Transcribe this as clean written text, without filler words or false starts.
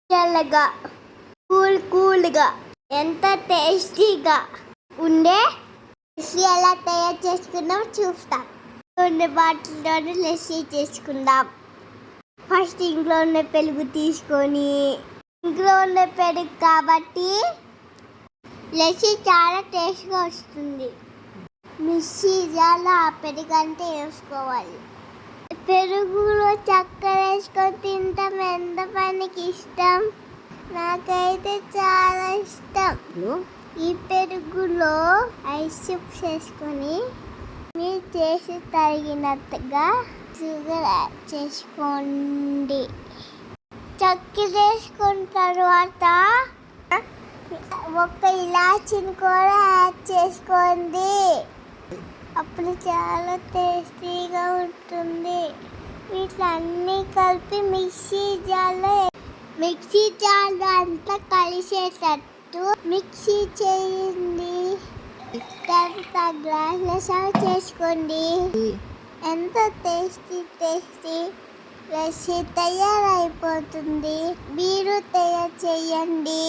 చల్లగా కూల్గా ఎంత టేస్టీగా ఉండే లస్సీ ఎలా తయారు చేసుకుందాం చూస్తాం. ఉండే బాటిల్లోనే లస్సీ చేసుకుందాం. ఫస్ట్ ఇంట్లో ఉన్న పెరుగు తీసుకొని, ఇంట్లో ఉన్న పెరుగు కాబట్టి లస్సీ చాలా టేస్ట్గా వస్తుంది. మిక్సీ జార్లో ఆ పెరుగు అంటే వేసుకోవాలి. పెరుగులో చక్కెర వేసుకొని తింటాం. ఎంత పనికి ఇష్టం, నాకైతే చాలా ఇష్టం. ఈ పెరుగులో ఐస్ క్యూబ్స్ వేసుకొని మీరు చేసి తగినట్టుగా షుగర్ యాడ్ చేసుకోండి. చక్కెర వేసుకున్న తర్వాత ఒక ఇలాచీని కూడా యాడ్ చేసుకోండి. అప్పుడు చాలా టేస్టీగా ఉంటుంది. వీటిలన్నీ కలిపి మిక్సీ జార్లో అంతా కలిసేటట్టు మిక్సీ చేయండి. తర్వాత గ్లాస్లో సర్వ్ చేసుకోండి. ఎంతో టేస్టీ లస్సీ తయారైపోతుంది. మీరు తయారు చేయండి.